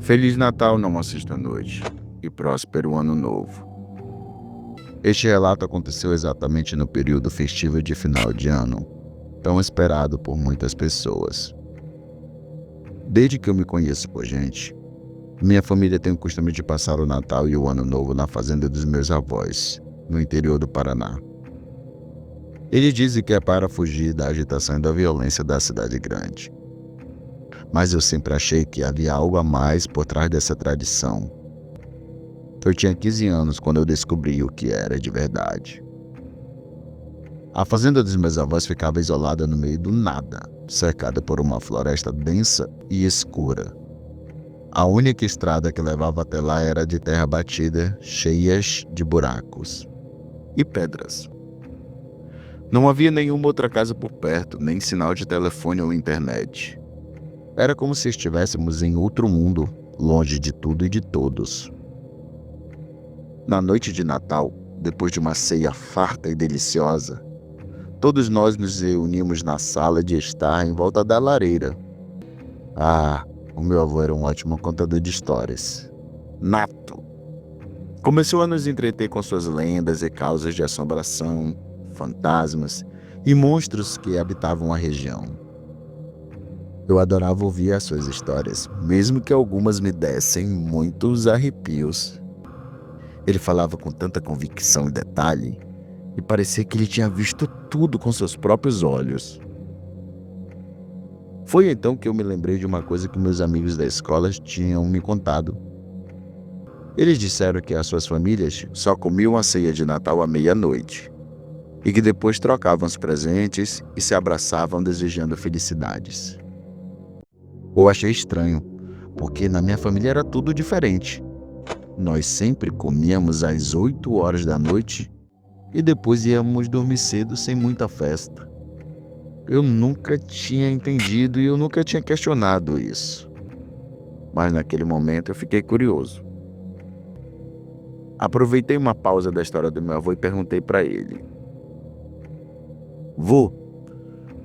Feliz Natal, não assista à noite, e próspero Ano Novo. Este relato aconteceu exatamente no período festivo de final de ano, tão esperado por muitas pessoas. Desde que eu me conheço por gente, minha família tem o costume de passar o Natal e o Ano Novo na fazenda dos meus avós, no interior do Paraná. Eles dizem que é para fugir da agitação e da violência da cidade grande. Mas eu sempre achei que havia algo a mais por trás dessa tradição. Eu tinha 15 anos quando eu descobri o que era de verdade. A fazenda dos meus avós ficava isolada no meio do nada, cercada por uma floresta densa e escura. A única estrada que levava até lá era de terra batida, cheias de buracos e pedras. Não havia nenhuma outra casa por perto, nem sinal de telefone ou internet. Era como se estivéssemos em outro mundo, longe de tudo e de todos. Na noite de Natal, depois de uma ceia farta e deliciosa, todos nós nos reunimos na sala de estar em volta da lareira. O meu avô era um ótimo contador de histórias. Nato. Começou a nos entreter com suas lendas e causas de assombração, fantasmas e monstros que habitavam a região. Eu adorava ouvir as suas histórias, mesmo que algumas me dessem muitos arrepios. Ele falava com tanta convicção e detalhe, e parecia que ele tinha visto tudo com seus próprios olhos. Foi então que eu me lembrei de uma coisa que meus amigos da escola tinham me contado. Eles disseram que as suas famílias só comiam a ceia de Natal à meia-noite, e que depois trocavam os presentes e se abraçavam desejando felicidades. Eu achei estranho, porque na minha família era tudo diferente. Nós sempre comíamos às 8 horas da noite e depois íamos dormir cedo sem muita festa. Eu nunca tinha entendido e eu nunca tinha questionado isso. Mas naquele momento eu fiquei curioso. Aproveitei uma pausa da história do meu avô e perguntei para ele: Vô,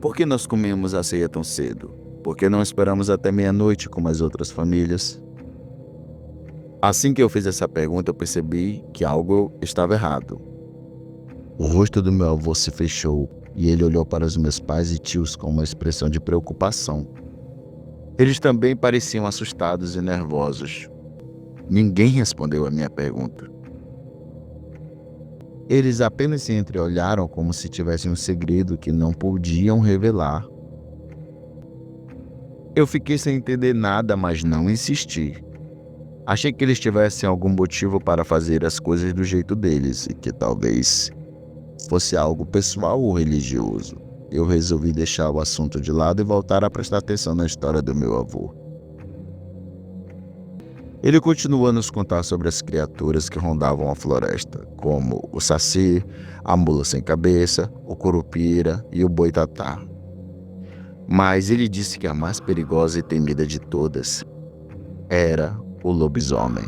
por que nós comemos a ceia tão cedo? Por que não esperamos até meia-noite como as outras famílias? Assim que eu fiz essa pergunta, eu percebi que algo estava errado. O rosto do meu avô se fechou e ele olhou para os meus pais e tios com uma expressão de preocupação. Eles também pareciam assustados e nervosos. Ninguém respondeu a minha pergunta. Eles apenas se entreolharam como se tivessem um segredo que não podiam revelar. Eu fiquei sem entender nada, mas não insisti. Achei que eles tivessem algum motivo para fazer as coisas do jeito deles e que talvez fosse algo pessoal ou religioso. Eu resolvi deixar o assunto de lado e voltar a prestar atenção na história do meu avô. Ele continuou a nos contar sobre as criaturas que rondavam a floresta, como o saci, a mula sem cabeça, o curupira e o boitatá. Mas ele disse que a mais perigosa e temida de todas era o lobisomem.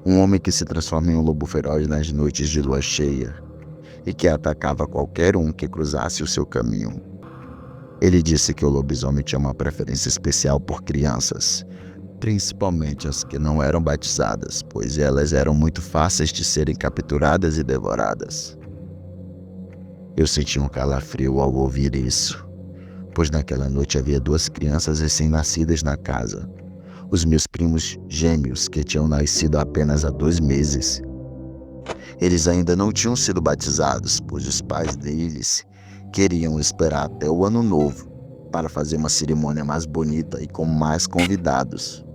Um homem que se transforma em um lobo feroz nas noites de lua cheia e que atacava qualquer um que cruzasse o seu caminho. Ele disse que o lobisomem tinha uma preferência especial por crianças, principalmente as que não eram batizadas, pois elas eram muito fáceis de serem capturadas e devoradas. Eu senti um calafrio ao ouvir isso, pois naquela noite havia 2 crianças recém-nascidas na casa. Os meus primos gêmeos, que tinham nascido apenas há 2 meses. Eles ainda não tinham sido batizados, pois os pais deles queriam esperar até o Ano Novo para fazer uma cerimônia mais bonita e com mais convidados.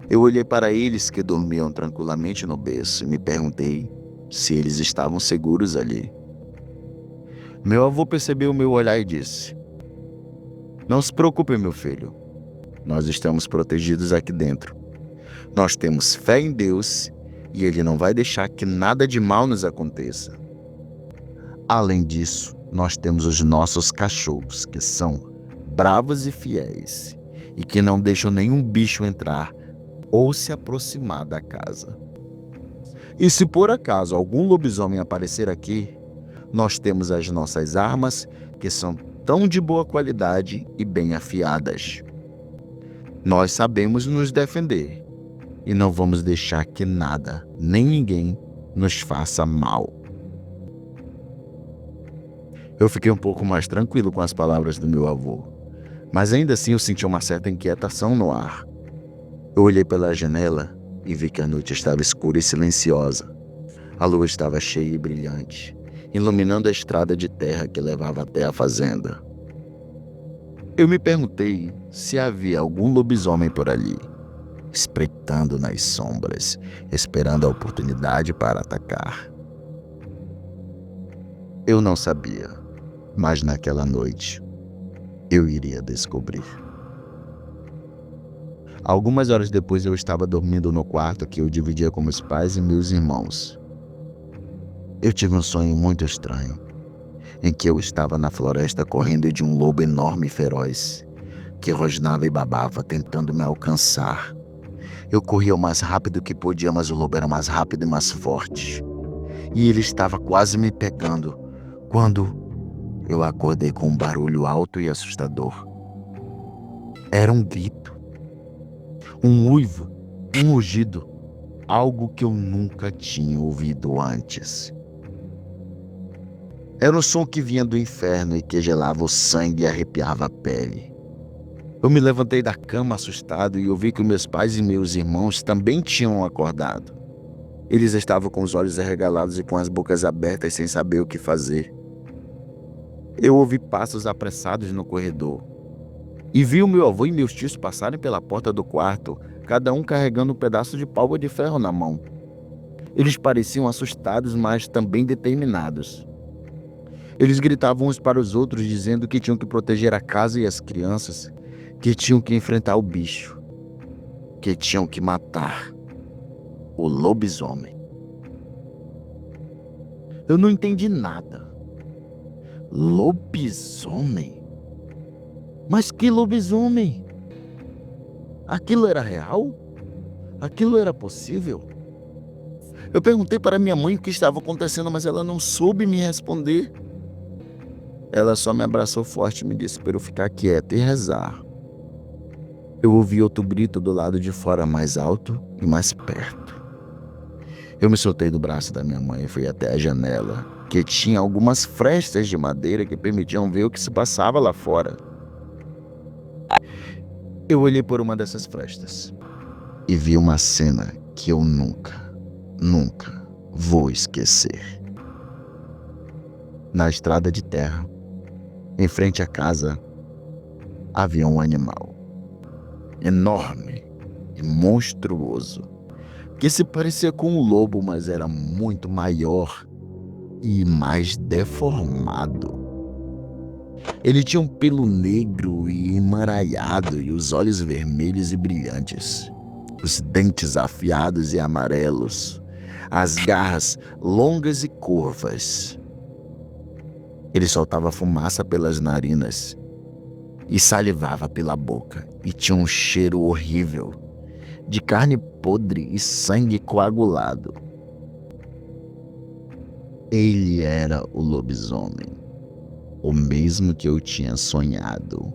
Eu olhei para eles que dormiam tranquilamente no berço e me perguntei se eles estavam seguros ali. Meu avô percebeu o meu olhar e disse: Não se preocupe, meu filho. Nós estamos protegidos aqui dentro. Nós temos fé em Deus e Ele não vai deixar que nada de mal nos aconteça. Além disso, nós temos os nossos cachorros, que são bravos e fiéis, e que não deixam nenhum bicho entrar ou se aproximar da casa. E se por acaso algum lobisomem aparecer aqui, nós temos as nossas armas, que são tão de boa qualidade e bem afiadas. Nós sabemos nos defender e não vamos deixar que nada, nem ninguém, nos faça mal. Eu fiquei um pouco mais tranquilo com as palavras do meu avô, mas ainda assim eu senti uma certa inquietação no ar. Eu olhei pela janela e vi que a noite estava escura e silenciosa. A lua estava cheia e brilhante, iluminando a estrada de terra que levava até a fazenda. Eu me perguntei se havia algum lobisomem por ali, espreitando nas sombras, esperando a oportunidade para atacar. Eu não sabia, mas naquela noite eu iria descobrir. Algumas horas depois eu estava dormindo no quarto que eu dividia com meus pais e meus irmãos. Eu tive um sonho muito estranho, em que eu estava na floresta correndo de um lobo enorme e feroz, que rosnava e babava tentando me alcançar. Eu corria o mais rápido que podia, mas o lobo era mais rápido e mais forte. E ele estava quase me pegando, quando eu acordei com um barulho alto e assustador. Era um grito, um uivo, um rugido, algo que eu nunca tinha ouvido antes. Era um som que vinha do inferno e que gelava o sangue e arrepiava a pele. Eu me levantei da cama assustado e ouvi que meus pais e meus irmãos também tinham acordado. Eles estavam com os olhos arregalados e com as bocas abertas sem saber o que fazer. Eu ouvi passos apressados no corredor e vi o meu avô e meus tios passarem pela porta do quarto, cada um carregando um pedaço de pau de ferro na mão. Eles pareciam assustados, mas também determinados. Eles gritavam uns para os outros, dizendo que tinham que proteger a casa e as crianças, que tinham que enfrentar o bicho, que tinham que matar o lobisomem. Eu não entendi nada. Lobisomem? Mas que lobisomem? Aquilo era real? Aquilo era possível? Eu perguntei para minha mãe o que estava acontecendo, mas ela não soube me responder. Ela só me abraçou forte e me disse para eu ficar quieto e rezar. Eu ouvi outro grito do lado de fora, mais alto e mais perto. Eu me soltei do braço da minha mãe e fui até a janela, que tinha algumas frestas de madeira que permitiam ver o que se passava lá fora. Eu olhei por uma dessas frestas e vi uma cena que eu nunca vou esquecer. Na estrada de terra, em frente à casa, havia um animal enorme e monstruoso, que se parecia com um lobo, mas era muito maior e mais deformado. Ele tinha um pelo negro e emaranhado e os olhos vermelhos e brilhantes, os dentes afiados e amarelos, as garras longas e curvas. Ele soltava fumaça pelas narinas e salivava pela boca e tinha um cheiro horrível de carne podre e sangue coagulado. Ele era o lobisomem, o mesmo que eu tinha sonhado,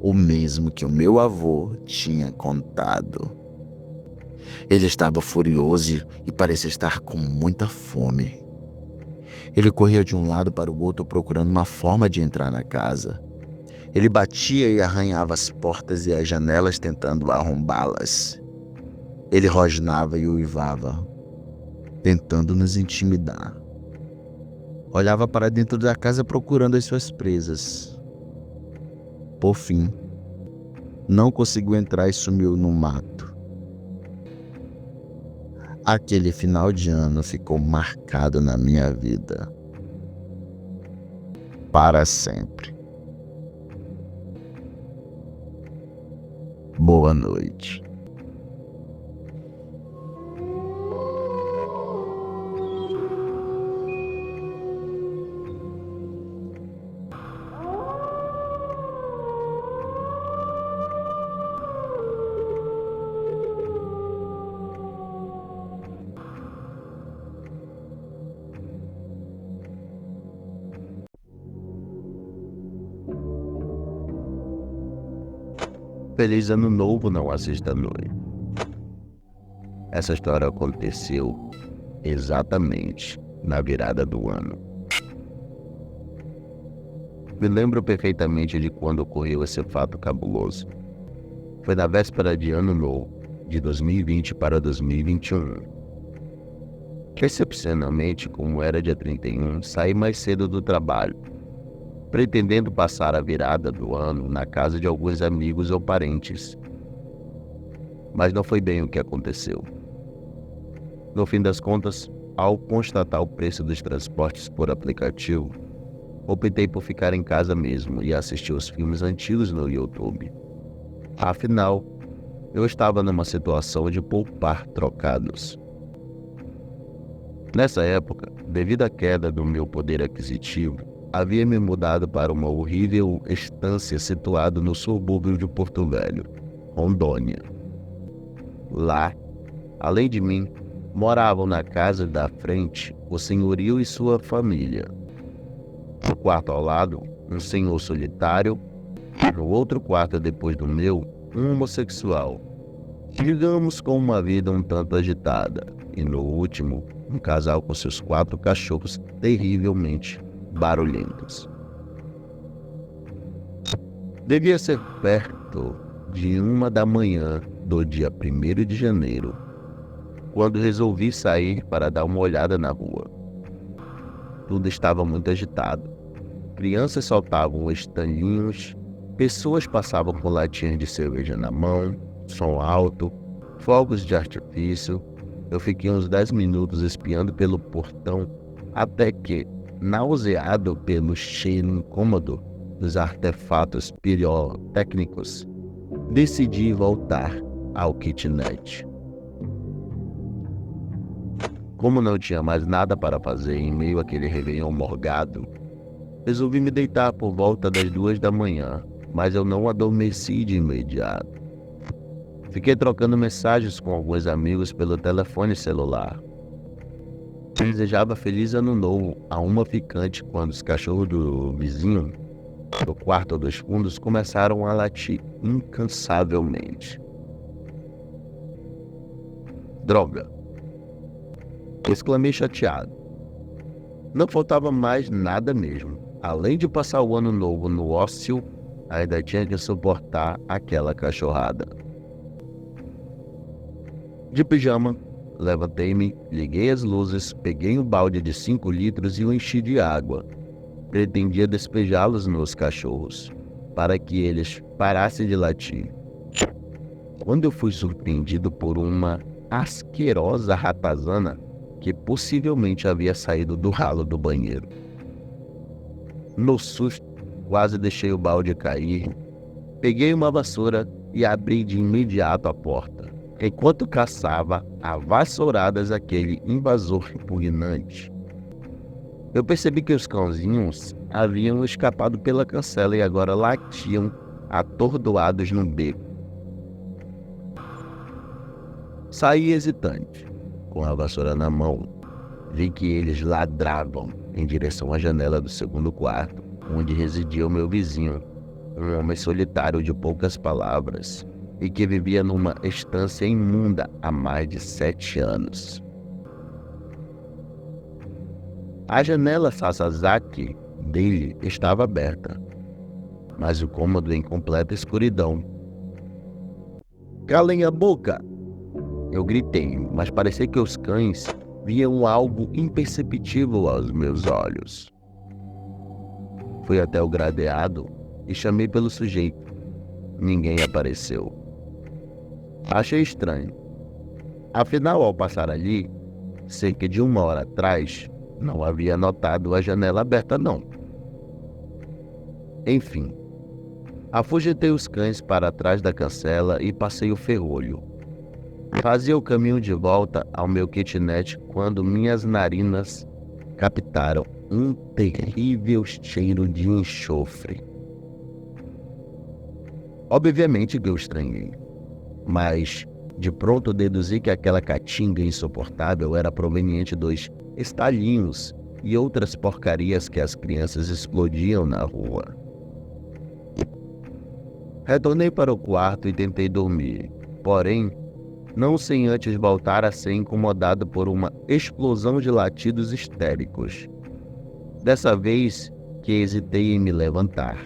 o mesmo que o meu avô tinha contado. Ele estava furioso e parecia estar com muita fome. Ele corria de um lado para o outro procurando uma forma de entrar na casa. Ele batia e arranhava as portas e as janelas tentando arrombá-las. Ele rosnava e uivava, tentando nos intimidar. Olhava para dentro da casa procurando as suas presas. Por fim, não conseguiu entrar e sumiu no mato. Aquele final de ano ficou marcado na minha vida para sempre. Boa noite. Feliz Ano Novo, não assista noite. Essa história aconteceu exatamente na virada do ano. Me lembro perfeitamente de quando ocorreu esse fato cabuloso. Foi na véspera de Ano Novo, de 2020 para 2021. Excepcionalmente, como era dia 31, saí mais cedo do trabalho, pretendendo passar a virada do ano na casa de alguns amigos ou parentes. Mas não foi bem o que aconteceu. No fim das contas, ao constatar o preço dos transportes por aplicativo, optei por ficar em casa mesmo e assistir os filmes antigos no YouTube. Afinal, eu estava numa situação de poupar trocados. Nessa época, devido à queda do meu poder aquisitivo, havia me mudado para uma horrível estância situada no subúrbio de Porto Velho, Rondônia. Lá, além de mim, moravam na casa da frente o senhorio e sua família. No quarto ao lado, um senhor solitário. No outro quarto depois do meu, um homossexual, digamos com uma vida um tanto agitada. E no último, um casal com seus 4 cachorros terrivelmente barulhentos. Devia ser perto de 1 da manhã do dia 1º de janeiro, quando resolvi sair para dar uma olhada na rua. Tudo estava muito agitado. Crianças soltavam estalinhos, pessoas passavam com latinhas de cerveja na mão, som alto, fogos de artifício. Eu fiquei uns 10 minutos espiando pelo portão, até que, nauseado pelo cheiro incômodo dos artefatos pirotécnicos, decidi voltar ao kitnet. Como não tinha mais nada para fazer em meio àquele réveillon morgado, resolvi me deitar por volta das 2 da manhã, mas eu não adormeci de imediato. Fiquei trocando mensagens com alguns amigos pelo telefone celular. Desejava feliz ano novo a uma ficante quando os cachorros do vizinho, do quarto dos fundos, começaram a latir incansavelmente. Droga! Exclamei chateado. Não faltava mais nada mesmo. Além de passar o ano novo no ócio, ainda tinha que suportar aquela cachorrada. De pijama, levantei-me, liguei as luzes, peguei um balde de 5 litros e o enchi de água. Pretendia despejá-los nos cachorros, para que eles parassem de latir. Quando eu fui surpreendido por uma asquerosa ratazana que possivelmente havia saído do ralo do banheiro. No susto, quase deixei o balde cair. Peguei uma vassoura e abri de imediato a porta, enquanto caçava a vassouradas aquele invasor repugnante. Eu percebi que os cãozinhos haviam escapado pela cancela e agora latiam atordoados no beco. Saí hesitante, com a vassoura na mão. Vi que eles ladravam em direção à janela do segundo quarto, onde residia o meu vizinho, um homem solitário de poucas palavras e que vivia numa estância imunda há mais de 7 anos. A janela Sasazaki dele estava aberta, mas o cômodo em completa escuridão. "Calem a boca!" Eu gritei, mas parecia que os cães viam algo imperceptível aos meus olhos. Fui até o gradeado e chamei pelo sujeito. Ninguém apareceu. Achei estranho. Afinal, ao passar ali, cerca de 1 hora atrás, não havia notado a janela aberta não. Enfim, afugentei os cães para trás da cancela e passei o ferrolho. Fazia o caminho de volta ao meu kitnet quando minhas narinas captaram um terrível cheiro de enxofre. Obviamente que eu estranhei, mas de pronto deduzi que aquela caatinga insuportável era proveniente dos estalinhos e outras porcarias que as crianças explodiam na rua. Retornei para o quarto e tentei dormir, porém, não sem antes voltar a ser incomodado por uma explosão de latidos histéricos. Dessa vez que hesitei em me levantar,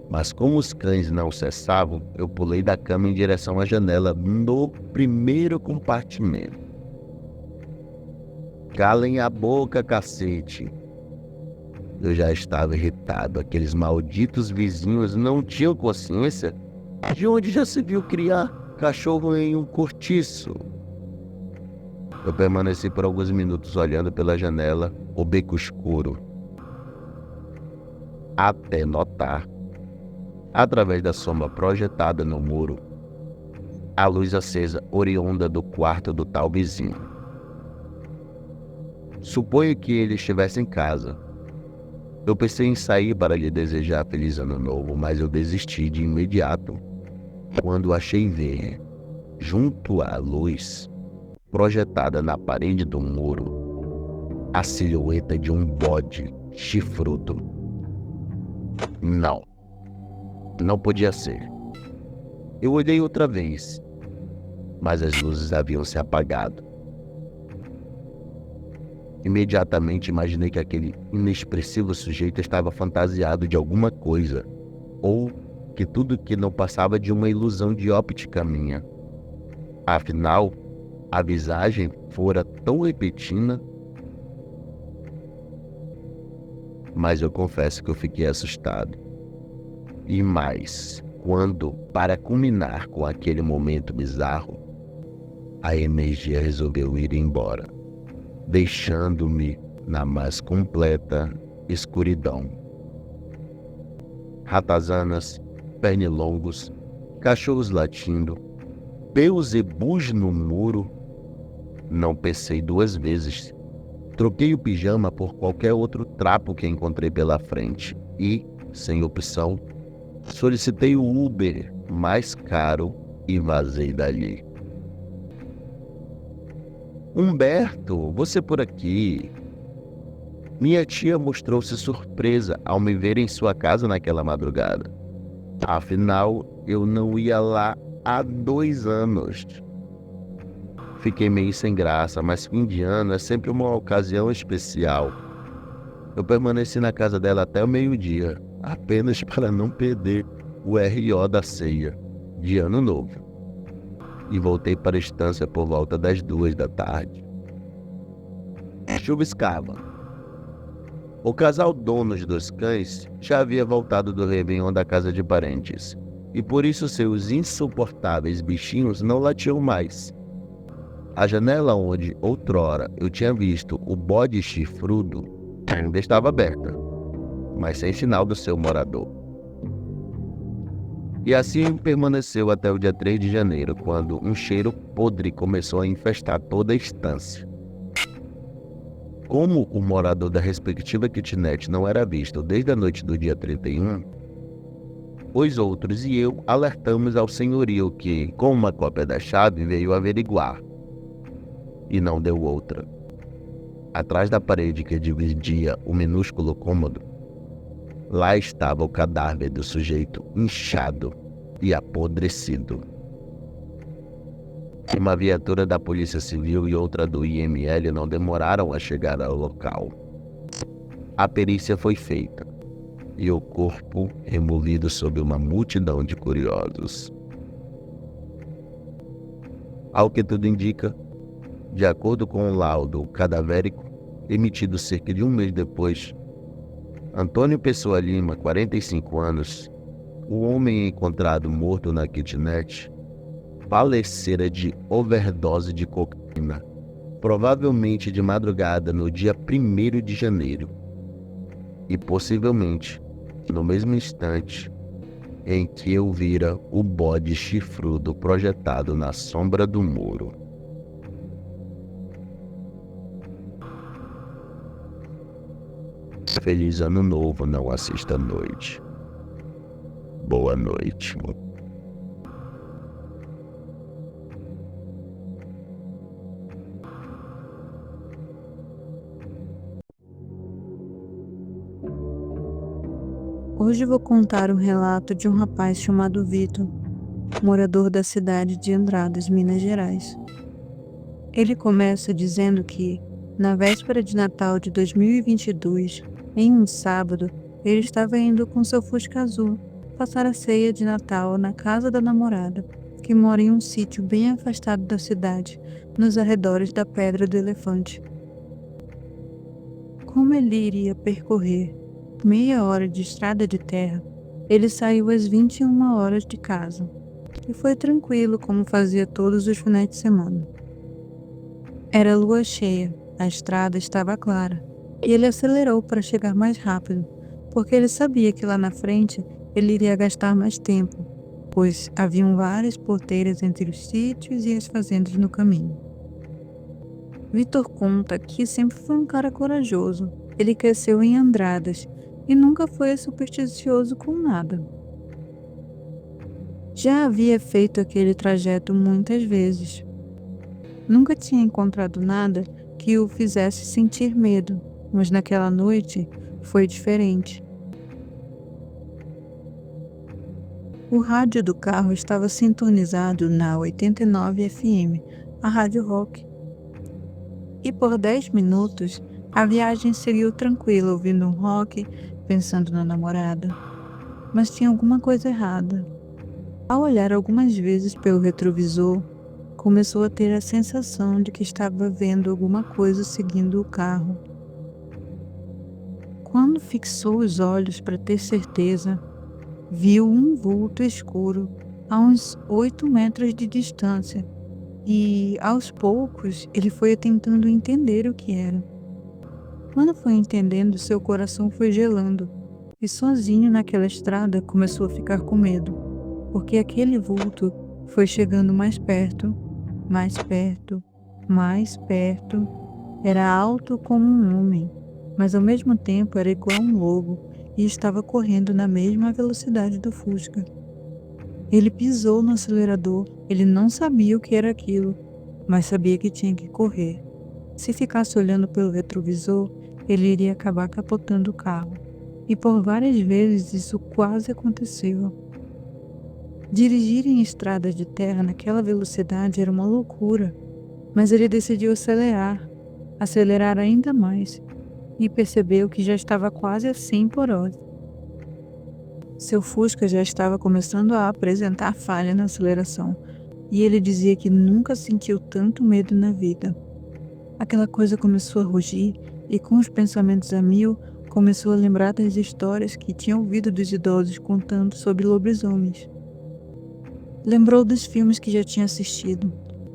mas como os cães não cessavam, eu pulei da cama em direção à janela no primeiro compartimento. Calem a boca, cacete! Eu já estava irritado. Aqueles malditos vizinhos não tinham consciência de onde já se viu criar cachorro em um cortiço. Eu permaneci por alguns minutos olhando pela janela, o beco escuro, até notar, através da sombra projetada no muro, a luz acesa oriunda do quarto do tal vizinho. Suponho que ele estivesse em casa. Eu pensei em sair para lhe desejar feliz ano novo, mas eu desisti de imediato quando achei ver, junto à luz projetada na parede do muro, a silhueta de um bode chifrudo. Não, não podia ser. Eu olhei outra vez, mas as luzes haviam se apagado. Imediatamente imaginei que aquele inexpressivo sujeito estava fantasiado de alguma coisa, ou que tudo que não passava de uma ilusão de óptica minha. Afinal, a visagem fora tão repentina. Mas eu confesso que eu fiquei assustado. E mais, quando, para culminar com aquele momento bizarro, a energia resolveu ir embora, deixando-me na mais completa escuridão. Ratazanas, pernilongos, cachorros latindo, beuzebus no muro. Não pensei duas vezes. Troquei o pijama por qualquer outro trapo que encontrei pela frente e, sem opção, solicitei o Uber mais caro e vazei dali. Humberto, você por aqui? Minha tia mostrou-se surpresa ao me ver em sua casa naquela madrugada. Afinal, eu não ia lá há 2 anos. Fiquei meio sem graça, mas fim de ano é sempre uma ocasião especial. Eu permaneci na casa dela até o meio-dia, apenas para não perder o RO da ceia de Ano Novo. E voltei para a estância por volta das 2 da tarde. Chuviscava. O casal donos dos cães já havia voltado do Réveillon da casa de parentes, e por isso seus insuportáveis bichinhos não latiam mais. A janela onde, outrora, eu tinha visto o bode chifrudo ainda estava aberta, mas sem sinal do seu morador. E assim permaneceu até o dia 3 de janeiro, quando um cheiro podre começou a infestar toda a estância. Como o morador da respectiva kitnet não era visto desde a noite do dia 31, os outros e eu alertamos ao senhorio que, com uma cópia da chave, veio averiguar. E não deu outra. Atrás da parede que dividia o minúsculo cômodo, lá estava o cadáver do sujeito inchado e apodrecido. Uma viatura da Polícia Civil e outra do IML não demoraram a chegar ao local. A perícia foi feita e o corpo removido sob uma multidão de curiosos. Ao que tudo indica, de acordo com o laudo cadavérico, emitido cerca de 1 mês depois, Antônio Pessoa Lima, 45 anos, o homem encontrado morto na kitnet, falecera de overdose de cocaína, provavelmente de madrugada no dia 1º de janeiro, e possivelmente no mesmo instante em que eu vira o bode chifrudo projetado na sombra do muro. Feliz ano novo, não assista à noite. Boa noite. O Hoje vou contar um relato de um rapaz chamado Vitor, morador da cidade de Andradas, Minas Gerais. Ele começa dizendo que, na véspera de Natal de 2022, em um sábado, ele estava indo com seu Fusca azul passar a ceia de Natal na casa da namorada, que mora em um sítio bem afastado da cidade, nos arredores da Pedra do Elefante. Como ele iria percorrer meia hora de estrada de terra, ele saiu às 21 horas de casa e foi tranquilo como fazia todos os finais de semana. Era lua cheia, a estrada estava clara e ele acelerou para chegar mais rápido, porque ele sabia que lá na frente ele iria gastar mais tempo, pois haviam várias porteiras entre os sítios e as fazendas no caminho. Vitor conta que sempre foi um cara corajoso. Ele cresceu em Andradas e nunca foi supersticioso com nada. Já havia feito aquele trajeto muitas vezes. Nunca tinha encontrado nada que o fizesse sentir medo, mas naquela noite foi diferente. O rádio do carro estava sintonizado na 89 FM, a rádio rock. E por 10 minutos, a viagem seguiu tranquila, ouvindo um rock, pensando na namorada. Mas tinha alguma coisa errada. Ao olhar algumas vezes pelo retrovisor, começou a ter a sensação de que estava vendo alguma coisa seguindo o carro. Quando fixou os olhos para ter certeza, viu um vulto escuro a uns 8 metros de distância e, aos poucos, ele foi tentando entender o que era. Quando foi entendendo, seu coração foi gelando e sozinho naquela estrada começou a ficar com medo, porque aquele vulto foi chegando mais perto, mais perto, mais perto. Era alto como um homem, mas ao mesmo tempo era igual a um lobo e estava correndo na mesma velocidade do Fusca. Ele pisou no acelerador, ele não sabia o que era aquilo, mas sabia que tinha que correr. Se ficasse olhando pelo retrovisor, ele iria acabar capotando o carro. E por várias vezes isso quase aconteceu. Dirigir em estradas de terra naquela velocidade era uma loucura, mas ele decidiu acelerar ainda mais, e percebeu que já estava quase a 100 por hora. Seu Fusca já estava começando a apresentar falha na aceleração, e ele dizia que nunca sentiu tanto medo na vida. Aquela coisa começou a rugir, e com os pensamentos a mil, começou a lembrar das histórias que tinha ouvido dos idosos contando sobre lobisomens. Lembrou dos filmes que já tinha assistido.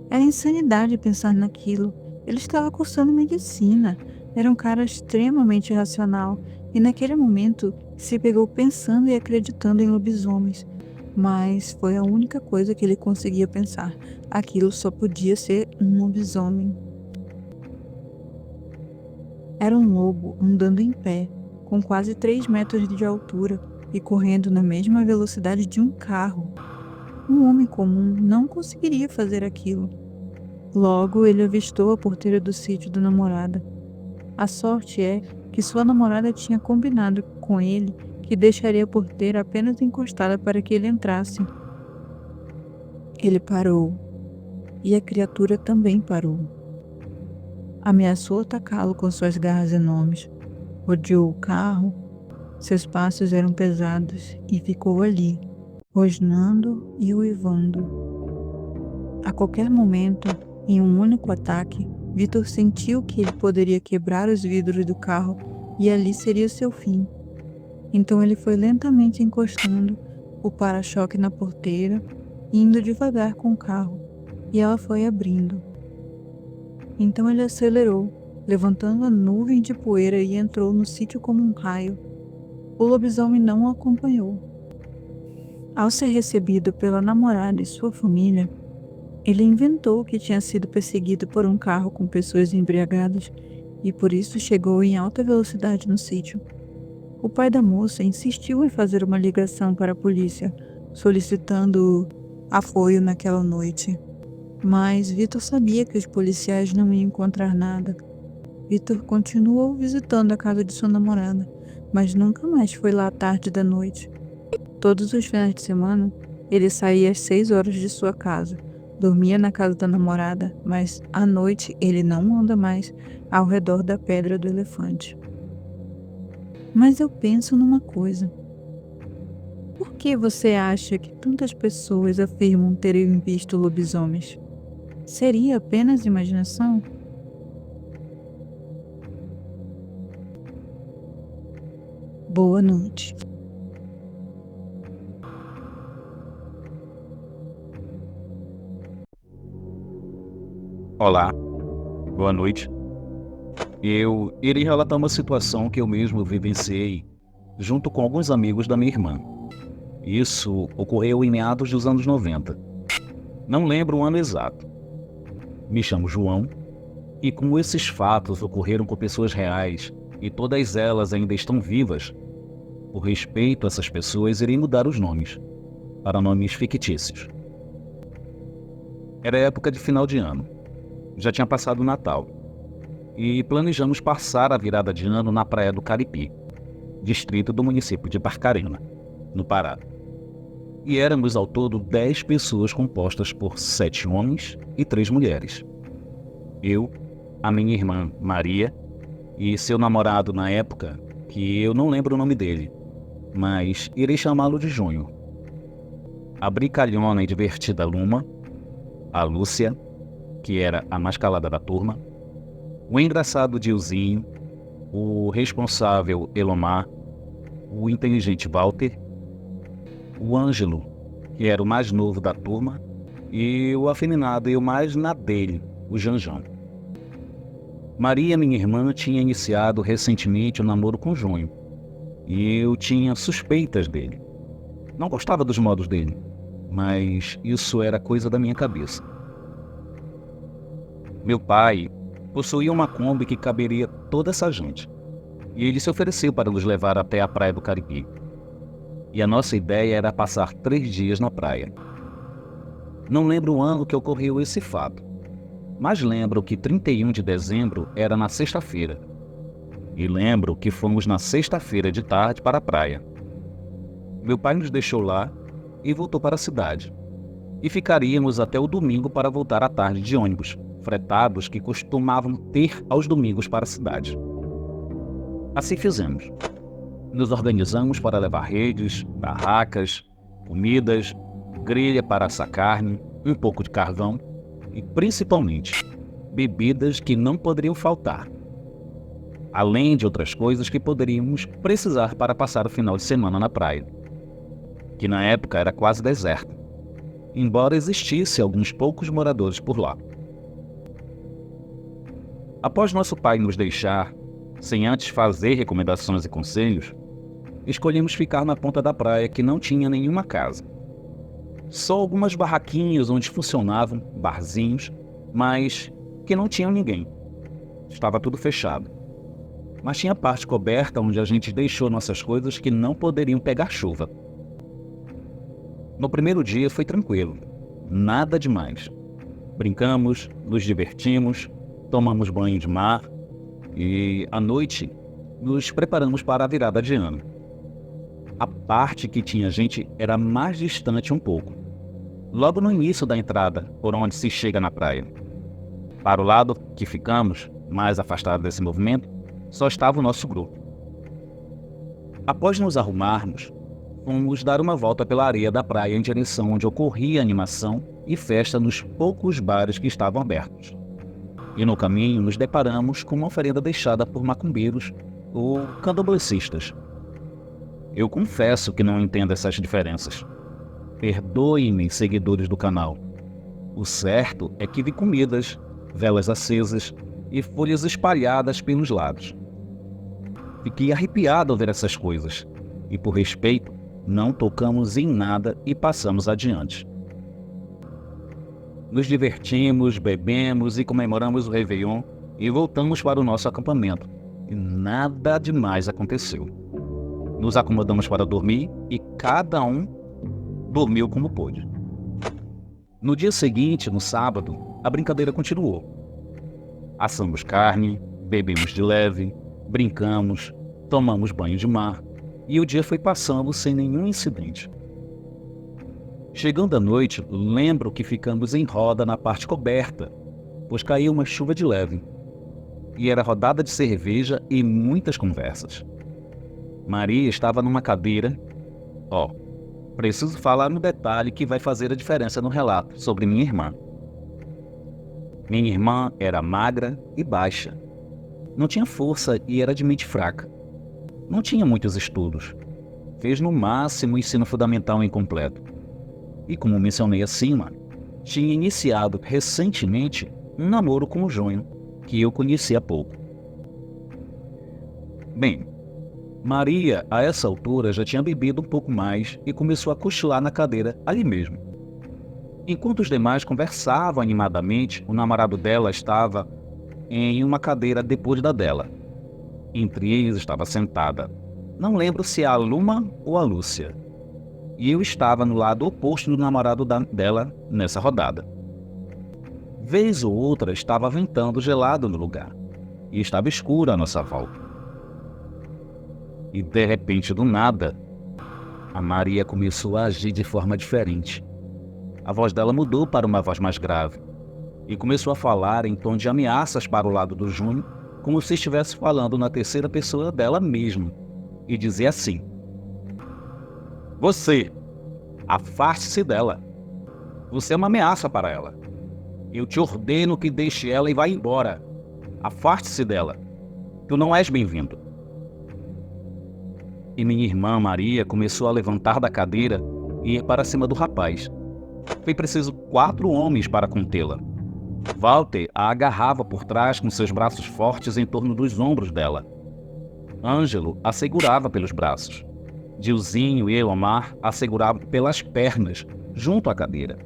Era insanidade pensar naquilo. Ele estava cursando medicina, era um cara extremamente racional, e naquele momento se pegou pensando e acreditando em lobisomens. Mas foi a única coisa que ele conseguia pensar. Aquilo só podia ser um lobisomem. Era um lobo andando em pé, com quase 3 metros de altura e correndo na mesma velocidade de um carro. Um homem comum não conseguiria fazer aquilo. Logo, ele avistou a porteira do sítio da namorada. A sorte é que sua namorada tinha combinado com ele que deixaria a porteira apenas encostada para que ele entrasse. Ele parou, e a criatura também parou. Ameaçou atacá-lo com suas garras enormes. Rodeou o carro, seus passos eram pesados e ficou ali, rosnando e uivando. A qualquer momento, em um único ataque, Vitor sentiu que ele poderia quebrar os vidros do carro e ali seria seu fim. Então ele foi lentamente encostando o para-choque na porteira, indo devagar com o carro, e ela foi abrindo. Então ele acelerou, levantando a nuvem de poeira e entrou no sítio como um raio. O lobisomem não o acompanhou. Ao ser recebido pela namorada e sua família, ele inventou que tinha sido perseguido por um carro com pessoas embriagadas e por isso chegou em alta velocidade no sítio. O pai da moça insistiu em fazer uma ligação para a polícia, solicitando apoio naquela noite. Mas Vitor sabia que os policiais não iam encontrar nada. Vitor continuou visitando a casa de sua namorada, mas nunca mais foi lá à tarde da noite. Todos os finais de semana, ele saía às 6 horas de sua casa, dormia na casa da namorada, mas à noite ele não anda mais ao redor da Pedra do Elefante. Mas eu penso numa coisa. Por que você acha que tantas pessoas afirmam terem visto lobisomens? Seria apenas imaginação? Boa noite. Olá, boa noite. Eu irei relatar uma situação que eu mesmo vivenciei junto com alguns amigos da minha irmã. Isso ocorreu em meados dos anos 90. Não lembro o ano exato. Me chamo João e como esses fatos ocorreram com pessoas reais e todas elas ainda estão vivas, por respeito a essas pessoas irei mudar os nomes para nomes fictícios. Era época de final de ano. Já tinha passado o Natal e planejamos passar a virada de ano na Praia do Caripi, distrito do município de Barcarena, no Pará. E éramos ao todo 10 pessoas compostas por 7 homens e 3 mulheres. Eu, a minha irmã Maria e seu namorado na época, que eu não lembro o nome dele, mas irei chamá-lo de Junho. A brincalhona e divertida Luma, a Lúcia, que era a mais calada da turma, o engraçado Dilzinho, o responsável Elomar, o inteligente Walter, o Ângelo, que era o mais novo da turma, e o afeminado e o mais na dele, o Janjão. Maria, minha irmã, tinha iniciado recentemente o namoro com Junho, e eu tinha suspeitas dele. Não gostava dos modos dele, mas isso era coisa da minha cabeça. Meu pai possuía uma Kombi que caberia toda essa gente, e ele se ofereceu para nos levar até a Praia do Caripi. E a nossa ideia era passar 3 dias na praia. Não lembro o ano que ocorreu esse fato, mas lembro que 31 de dezembro era na sexta-feira. E lembro que fomos na sexta-feira de tarde para a praia. Meu pai nos deixou lá e voltou para a cidade. E ficaríamos até o domingo para voltar à tarde de ônibus fretados que costumavam ter aos domingos para a cidade. Assim fizemos. Nos organizamos para levar redes, barracas, comidas, grelha para assar carne, um pouco de carvão e, principalmente, bebidas que não poderiam faltar, além de outras coisas que poderíamos precisar para passar o final de semana na praia, que na época era quase deserta, embora existisse alguns poucos moradores por lá. Após nosso pai nos deixar, sem antes fazer recomendações e conselhos, escolhemos ficar na ponta da praia que não tinha nenhuma casa. Só algumas barraquinhas onde funcionavam barzinhos, mas que não tinham ninguém. Estava tudo fechado. Mas tinha parte coberta onde a gente deixou nossas coisas que não poderiam pegar chuva. No primeiro dia foi tranquilo, nada demais. Brincamos, nos divertimos, tomamos banho de mar e, à noite, nos preparamos para a virada de ano. A parte que tinha gente era mais distante um pouco, logo no início da entrada, por onde se chega na praia. Para o lado que ficamos, mais afastado desse movimento, só estava o nosso grupo. Após nos arrumarmos, fomos dar uma volta pela areia da praia em direção onde ocorria animação e festa nos poucos bares que estavam abertos. E no caminho nos deparamos com uma oferenda deixada por macumbeiros ou candomblecistas. Eu confesso que não entendo essas diferenças. Perdoem-me, seguidores do canal. O certo é que vi comidas, velas acesas e folhas espalhadas pelos lados. Fiquei arrepiado ao ver essas coisas, e por respeito, não tocamos em nada e passamos adiante. Nos divertimos, bebemos e comemoramos o Réveillon e voltamos para o nosso acampamento. E nada demais aconteceu. Nos acomodamos para dormir e cada um dormiu como pôde. No dia seguinte, no sábado, a brincadeira continuou. Assamos carne, bebemos de leve, brincamos, Tomamos banho de mar e o dia foi passando sem nenhum incidente. Chegando à noite, lembro que ficamos em roda na parte coberta, pois caiu uma chuva de leve. E era rodada de cerveja e muitas conversas. Maria estava numa cadeira. Preciso falar no detalhe que vai fazer a diferença no relato sobre minha irmã. Minha irmã era magra e baixa. Não tinha força e era de mente fraca. Não tinha muitos estudos. Fez no máximo o ensino fundamental incompleto. E como mencionei acima, tinha iniciado recentemente um namoro com o Júnior, que eu conhecia há pouco. Bem, Maria, a essa altura, já tinha bebido um pouco mais e começou a cochilar na cadeira ali mesmo. Enquanto os demais conversavam animadamente, o namorado dela estava em uma cadeira depois da dela. Entre eles estava sentada, não lembro se a Luma ou a Lúcia. E eu estava no lado oposto do namorado dela nessa rodada. Vez ou outra estava ventando gelado no lugar, e estava escuro à nossa volta. E de repente, do nada, a Maria começou a agir de forma diferente. A voz dela mudou para uma voz mais grave, e começou a falar em tom de ameaças para o lado do Júnior, como se estivesse falando na terceira pessoa dela mesma, e dizia assim: "Você, afaste-se dela. Você é uma ameaça para ela. Eu te ordeno que deixe ela e vá embora. Afaste-se dela. Tu não és bem-vindo." E minha irmã Maria começou a levantar da cadeira e ir para cima do rapaz. Foi preciso 4 homens para contê-la. Walter a agarrava por trás com seus braços fortes em torno dos ombros dela. Ângelo a segurava pelos braços. Dilzinho e Elomar a seguravam pelas pernas, junto à cadeira.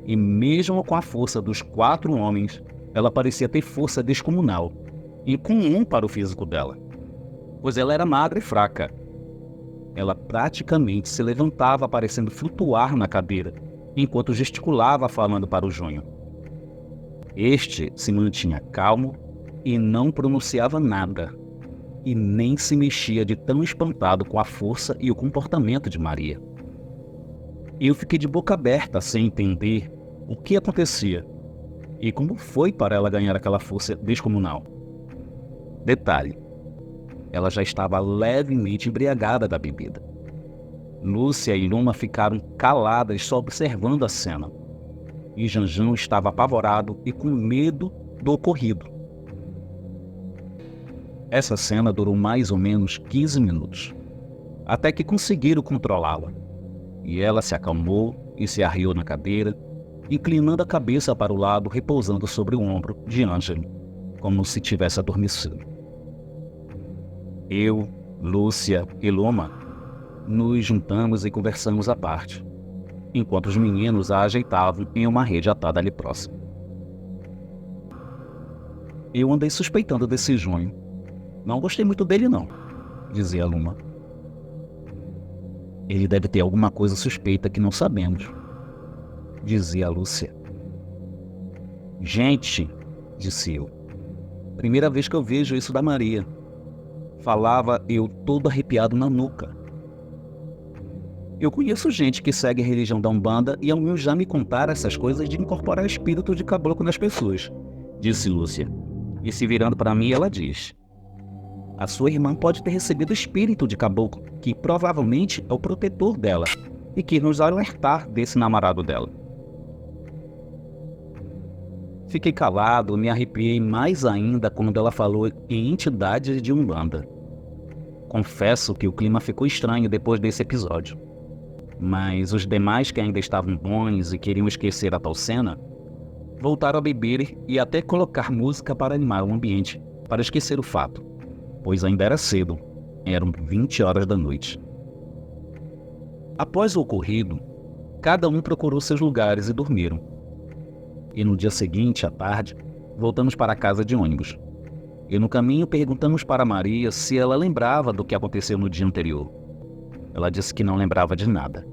E mesmo com a força dos 4 homens, ela parecia ter força descomunal, incomum para o físico dela, pois ela era magra e fraca. Ela praticamente se levantava parecendo flutuar na cadeira, enquanto gesticulava falando para o Júnior. Este se mantinha calmo e não pronunciava nada, e nem se mexia de tão espantado com a força e o comportamento de Maria. Eu fiquei de boca aberta sem entender o que acontecia e como foi para ela ganhar aquela força descomunal. Detalhe, ela já estava levemente embriagada da bebida. Lúcia e Luma ficaram caladas só observando a cena, e Janjão estava apavorado e com medo do ocorrido. Essa cena durou mais ou menos 15 minutos, até que conseguiram controlá-la, e ela se acalmou e se arriou na cadeira, inclinando a cabeça para o lado, repousando sobre o ombro de Ângelo, como se tivesse adormecido. Eu, Lúcia e Luma nos juntamos e conversamos à parte, enquanto os meninos a ajeitavam em uma rede atada ali próximo. Eu andei suspeitando desse Júnior. Não gostei muito dele não, dizia Luma. Ele deve ter alguma coisa suspeita que não sabemos, dizia a Lúcia. Gente, disse eu, primeira vez que eu vejo isso da Maria. Falava eu todo arrepiado na nuca. Eu conheço gente que segue a religião da Umbanda e alguns já me contaram essas coisas de incorporar espírito de caboclo nas pessoas, disse Lúcia. E se virando para mim, ela diz: a sua irmã pode ter recebido espírito de caboclo, que provavelmente é o protetor dela, e que nos alertar desse namorado dela. Fiquei calado, me arrepiei mais ainda quando ela falou em entidades de Umbanda. Confesso que o clima ficou estranho depois desse episódio. Mas os demais que ainda estavam bons e queriam esquecer a tal cena, voltaram a beber e até colocar música para animar o ambiente, para esquecer o fato, pois ainda era cedo, eram 20 horas da noite. Após o ocorrido, cada um procurou seus lugares e dormiram. E no dia seguinte, à tarde, voltamos para a casa de ônibus. E no caminho perguntamos para Maria se ela lembrava do que aconteceu no dia anterior. Ela disse que não lembrava de nada.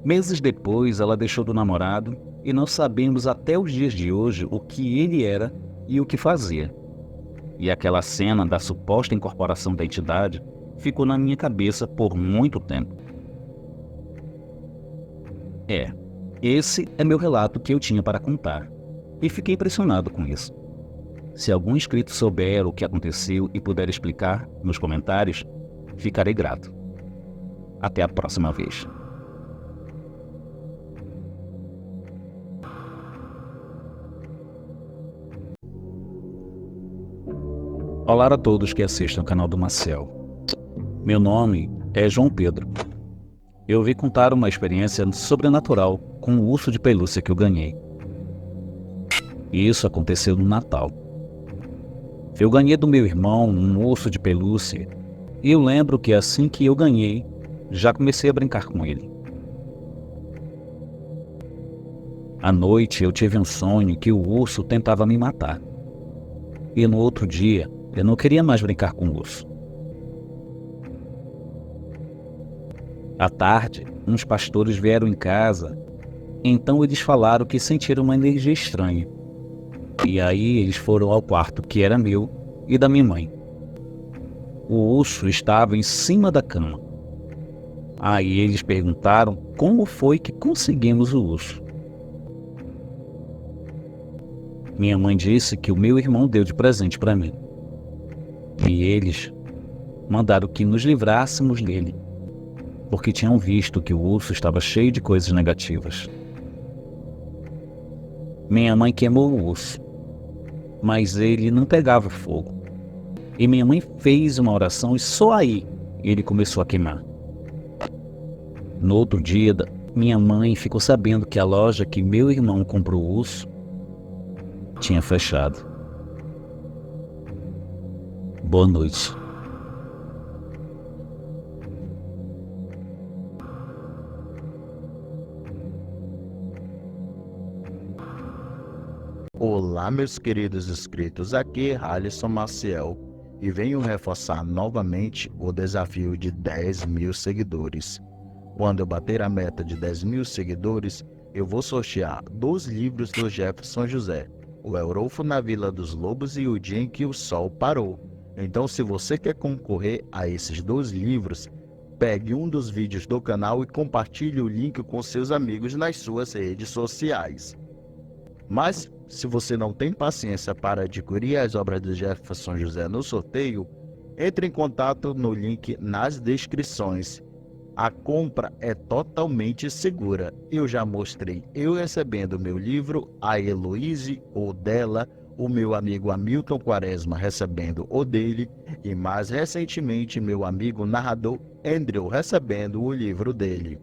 Meses depois, ela deixou do namorado e não sabemos até os dias de hoje o que ele era e o que fazia. e aquela cena da suposta incorporação da entidade ficou na minha cabeça por muito tempo. Esse é meu relato que eu tinha para contar, e fiquei impressionado com isso. Se algum inscrito souber o que aconteceu e puder explicar nos comentários, ficarei grato. Até a próxima vez. Olá a todos que assistem ao canal do Maciel. Meu nome é João Pedro. Eu vim contar uma experiência sobrenatural com um urso de pelúcia que eu ganhei. E isso aconteceu no Natal. Eu ganhei do meu irmão um urso de pelúcia e eu lembro que assim que eu ganhei, já comecei a brincar com ele. À noite eu tive um sonho que o urso tentava me matar. E no outro dia, eu não queria mais brincar com o urso. À tarde, uns pastores vieram em casa, então eles falaram que sentiram uma energia estranha. E aí eles foram ao quarto que era meu e da minha mãe. O urso estava em cima da cama. Aí eles perguntaram como foi que conseguimos o urso. Minha mãe disse que o meu irmão deu de presente para mim. E eles mandaram que nos livrássemos dele, porque tinham visto que o urso estava cheio de coisas negativas. Minha mãe queimou o urso, mas ele não pegava fogo. E minha mãe fez uma oração e só aí ele começou a queimar. No outro dia, minha mãe ficou sabendo que a loja que meu irmão comprou o urso tinha fechado. Boa noite. Olá, meus queridos inscritos, aqui é Alisson Maciel e venho reforçar novamente o desafio de 10 mil seguidores. Quando eu bater a meta de 10 mil seguidores, eu vou sortear 2 livros do Jefferson José, O Eurofo na Vila dos Lobos e O Dia em que o Sol Parou. Então, se você quer concorrer a esses 2 livros, pegue um dos vídeos do canal e compartilhe o link com seus amigos nas suas redes sociais. Mas, se você não tem paciência para adquirir as obras do Jefferson José no sorteio, entre em contato no link nas descrições. A compra é totalmente segura. Eu já mostrei eu recebendo meu livro, a Heloíse ou dela, o meu amigo Hamilton Quaresma recebendo o dele e mais recentemente meu amigo narrador Andrew recebendo o livro dele.